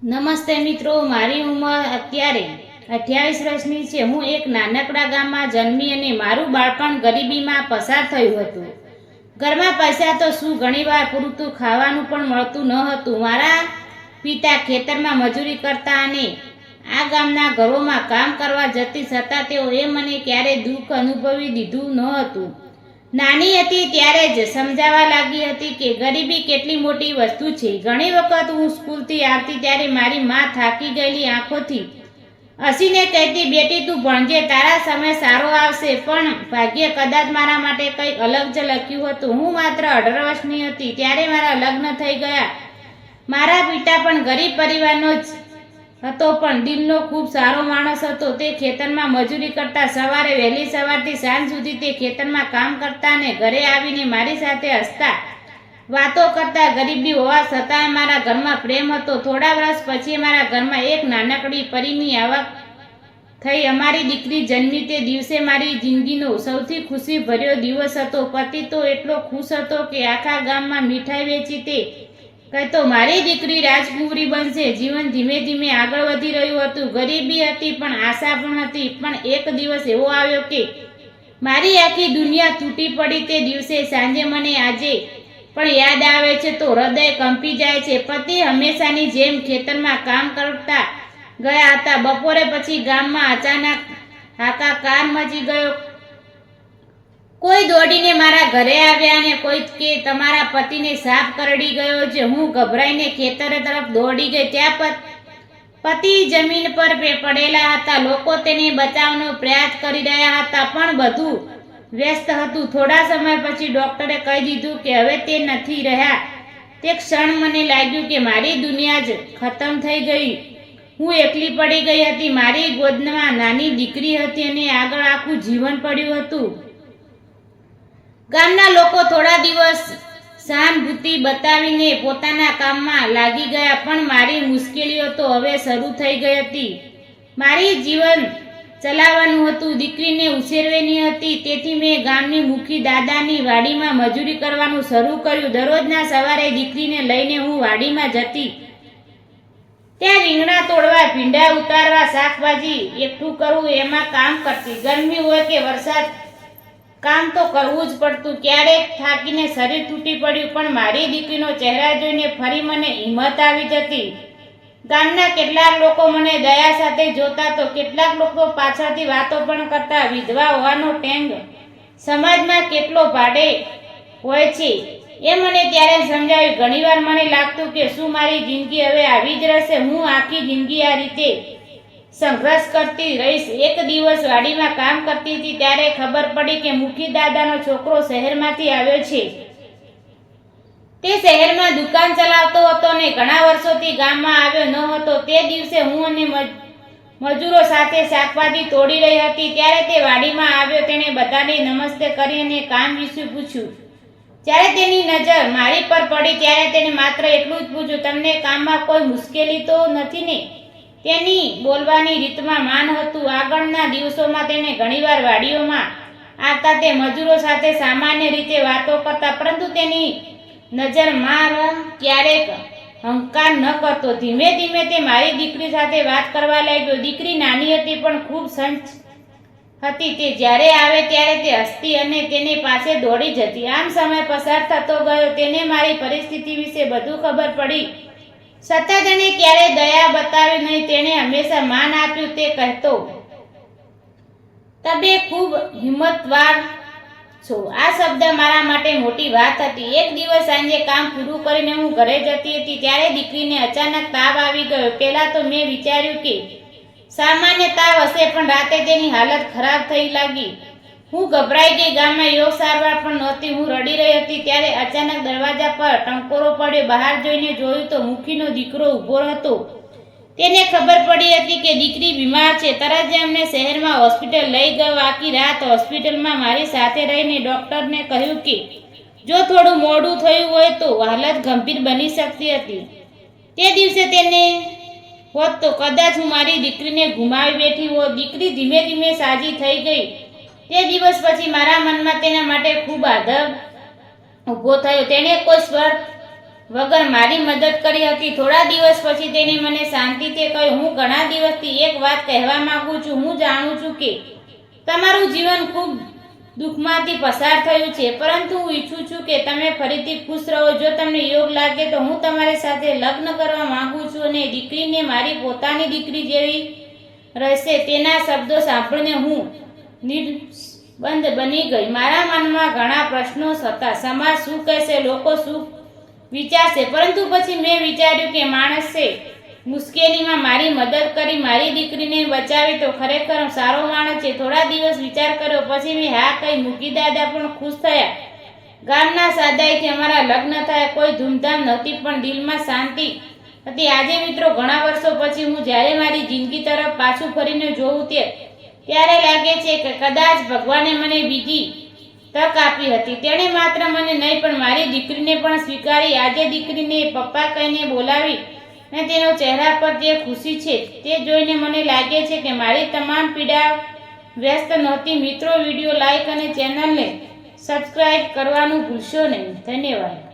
નમસ્તે મિત્રો, મારી ઉંમર અત્યારે 28 વર્ષની છે। હું એક નાનકડા ગામમાં જન્મી અને મારું બાળપણ ગરીબીમાં પસાર થયું હતું। ઘરમાં પૈસા તો શું, ઘણીવાર પૂરતું ખાવાનું પણ મળતું ન હતું। મારા પિતા ખેતરમાં મજૂરી કરતા અને આ ગામના ઘરોમાં કામ કરવા જતી, છતાં તેઓએ મને ક્યારેય દુઃખ અનુભવી દીધું ન હતું। નાની હતી ત્યારે જ સમજાવા લાગી હતી કે ગરીબી કેટલી મોટી વસ્તુ છે। ઘણી વખત હું સ્કૂલથી આવતી ત્યારે મારી માં થાકી ગયેલી આંખોથી હસીને કહેતી, બેટી તું ભણજે, તારા સમય સારો આવશે। પણ ભાગ્ય કદાચ મારા માટે કંઈક અલગ જ લખ્યું હતું। હું માત્ર 18 વર્ષની હતી ત્યારે મારા લગ્ન થઈ ગયા। મારા પિતા પણ ગરીબ પરિવારનો જ હતો, પણ દિલનો ખૂબ સારો માણસ હતો। તે ખેતરમાં મજૂરી કરતા, સવારે વહેલી સવારથી સાંજ સુધી તે ખેતરમાં કામ કરતા અને ઘરે આવીને મારી સાથે હસતા, વાતો કરતા। ગરીબી હોવા છતાં મારા ઘરમાં પ્રેમ હતો। થોડા વર્ષ પછી મારા ઘરમાં એક નાનકડી પરીની આવક થઈ। અમારી દીકરી જન્મી તે દિવસે મારી જિંદગીનો સૌથી ખુશી ભર્યો દિવસ હતો। પતિ તો એટલો ખુશ હતો કે આખા ગામમાં મીઠાઈ વેચી તે કહેતો, મારી દીકરી રાજકુંવરી બનશે। જીવન ધીમે ધીમે આગળ વધી રહ્યું હતું। ગરીબી હતી પણ આશા પણ હતી। પણ એક દિવસ એવો આવ્યો કે મારી આખી દુનિયા તૂટી પડી। તે દિવસે સાંજે મને આજે પણ યાદ આવે છે તો હૃદય કંપી જાય છે। પતિ હંમેશાની જેમ ખેતરમાં કામ કરતા ગયા હતા। બપોરે પછી ગામમાં અચાનક હાહાકાર મચી ગયો। કોઈ દોડીને મારા ઘરે આવ્યા અને કોઈ કે તમારા પતિને સાપ કરડી ગયો છે। હું ગભરાઈને ખેતર તરફ દોડી ગઈ। ત્યાં પતિ જમીન પર પડેલા હતા। લોકો તેને બચાવવાનો પ્રયાસ કરી રહ્યા હતા, પણ બધું વ્યસ્ત હતું। થોડા સમય પછી ડોક્ટરે કહી દીધું કે હવે તે નથી રહ્યા। તે ક્ષણ મને લાગ્યું કે મારી દુનિયા જ ખતમ થઈ ગઈ। હું એકલી પડી ગઈ હતી। મારી ગોદમાં નાની દીકરી હતી અને આગળ આખું જીવન પડ્યું હતું। ગામના લોકો થોડા દિવસ સહાનુભૂતિ બતાવીને પોતાના કામમાં લાગી ગયા, પણ મારી મુશ્કેલીઓ તો હવે શરૂ થઈ ગઈ હતી। મારી જીવન ચલાવવાનું હતું, દીકરીને ઉછેરવાની હતી। તેથી મેં ગામની મુખી દાદાની વાડીમાં મજૂરી કરવાનું શરૂ કર્યું। દરરોજના સવારે દીકરીને લઈને હું વાડીમાં જતી। ત્યાં રીંગણા તોડવા, ભીંડા ઉતારવા, શાકભાજી એકઠું કરવું એમાં કામ કરતી। ગરમી હોય કે વરસાદ, કામ તો કરવું જ પડતું। ક્યારેક થાકીને શરીર તૂટી પડ્યું, પણ મારી દીકરીનો ચહેરા જોઈને ફરી મને હિંમત આવી જતી। ગામના કેટલાક લોકો મને દયા સાથે જોતા તો કેટલાક લોકો પાછળથી વાતો પણ કરતા। વિધવા હોવાનો ટેંગ સમાજમાં કેટલો ભાડે હોય છે એ મને ત્યારે સમજાયું। ઘણીવાર મને લાગતું કે શું મારી જિંદગી હવે આવી જ રહેશે? હું આખી જિંદગી આ રીતે સંઘર્ષ કરતી રહીશ? એક દિવસ વાડીમાં કામ કરતી હતી ત્યારે ખબર પડી કે મુખી દાદાનો છોકરો શહેરમાંથી આવ્યો છે। તે શહેરમાં દુકાન ચલાવતો હતો અને ઘણા વર્ષોથી ગામમાં આવ્યો ન હતો। તે દિવસે હું અને મજૂરો સાથે શાકભાજી તોડી રહી હતી ત્યારે તે વાડીમાં આવ્યો। તેણે બધાને નમસ્તે કરી અને કામ વિશે પૂછ્યું। જ્યારે તેની નજર મારી પર પડી ત્યારે તેણે માત્ર એટલું જ પૂછ્યું, તમને કામમાં કોઈ મુશ્કેલી તો નથી ને? તેની બોલવાની રીતમાં માન હતું। આગળના દિવસોમાં તેણે ઘણીવાર વાડીઓમાં આવતા। તે મજૂરો સાથે સામાન્ય રીતે વાતો કરતા, પરંતુ તેની નજરમાં ક્યારેક અહંકાર ન કરતો। ધીમે ધીમે તે મારી દીકરી સાથે વાત કરવા લાગ્યો। દીકરી નાની હતી પણ ખૂબ સંચ હતી। તે જ્યારે આવે ત્યારે તે હસતી અને તેની પાસે દોડી જતી। આમ સમય પસાર થતો ગયો। તેને મારી પરિસ્થિતિ વિશે બધું ખબર પડી, છતાં તેણે ક્યારેય દયા બતાવી નહીં। તેણે હંમેશા માન આપ્યું। તે કહેતો, તમે ખૂબ હિંમતવાર છો। આ શબ્દ મારા માટે મોટી વાત હતી। એક દિવસ સાંજે કામ પૂરું કરીને હું ઘરે જતી હતી ત્યારે દીકરીને અચાનક તાવ આવી ગયો। પહેલા તો મેં વિચાર્યું કે સામાન્ય તાવ હશે, પણ રાતે તેની હાલત ખરાબ થઈ લાગી। હું ગભરાઈ ગઈ। ગામમાં યોગ સારવાર પણ નહોતી। હું રડી રહી હતી ત્યારે અચાનક દરવાજા પર ટંકોરો પડ્યો। બહાર જોઈને જોયું તો મુખીનો દીકરો ઊભો હતો। તેને ખબર પડી હતી કે દીકરી બીમાર છે। તરત જ અમને શહેરમાં હોસ્પિટલ લઈ ગયો। આખી રાત હોસ્પિટલમાં મારી સાથે રહીને ડોક્ટરને કહ્યું કે જો થોડું મોડું થયું હોય તો હાલત ગંભીર બની શકતી હતી। તે દિવસે તેને હોત તો કદાચ હું મારી દીકરીને ગુમાવી બેઠી હોત। દીકરી ધીમે ધીમે સાજી થઈ ગઈ। તે દિવસ પછી મારા મનમાં તેના માટે ખૂબ આદર ઊભો થયો। તેણે કોઈ સ્વાર્થ વગર મારી મદદ કરી હતી. થોડા દિવસ પછી તેને મને શાંતિથી કહ્યું, હું ઘણા દિવસથી એક વાત કહેવા માંગુ છું. હું જાણું છું કે તમારું જીવન ખૂબ દુઃખમાંથી પસાર થયું છે, પરંતુ હું ઈચ્છું છું કે તમે ફરીથી ખુશ રહો. જો તમને યોગ લાગે તો હું તમારી સાથે લગ્ન કરવા માંગુ છું અને દીકરીને મારી પોતાની દીકરી જેવી રહેશે. તેના શબ્દો સાંભળીને હું નિર્બંધ બની ગઈ. મારા મનમાં ઘણા પ્રશ્નો હતા. સમાજ શું કહેશે, લોકો શું વિચારશે? પરંતુ પછી મેં વિચાર્યું કે માણસે મુશ્કેલીમાં મારી મદદ કરી, મારી દીકરીને બચાવી તો ખરેખર સારો માણસ છે. થોડા દિવસ વિચાર કર્યો પછી મેં હા કહી. મૂકી દાદા પણ ખુશ થયા. ગામના સાદાઈથી અમારા લગ્ન થયા. કોઈ ધૂમધામ નહોતી પણ દિલમાં શાંતિ હતી. આજે મિત્રો ઘણા વર્ષો પછી હું જ્યારે મારી જિંદગી તરફ પાછું ફરીને જોઉં ત્યારે લાગે છે કે કદાચ ભગવાને મને બીજી તક આપી હતી. તેણે માત્ર મને નહીં પણ મારી દીકરીને પણ સ્વીકારી. આજે દીકરીને પપ્પા કહીને બોલાવી અને તેનો ચહેરા પર જે ખુશી છે તે જોઈને મને લાગે છે કે મારી તમામ પીડા વ્યસ્ત નહોતી. મિત્રો, વિડીયો લાઈક અને ચેનલને સબસ્ક્રાઈબ કરવાનું ભૂલશો નહીં. ધન્યવાદ.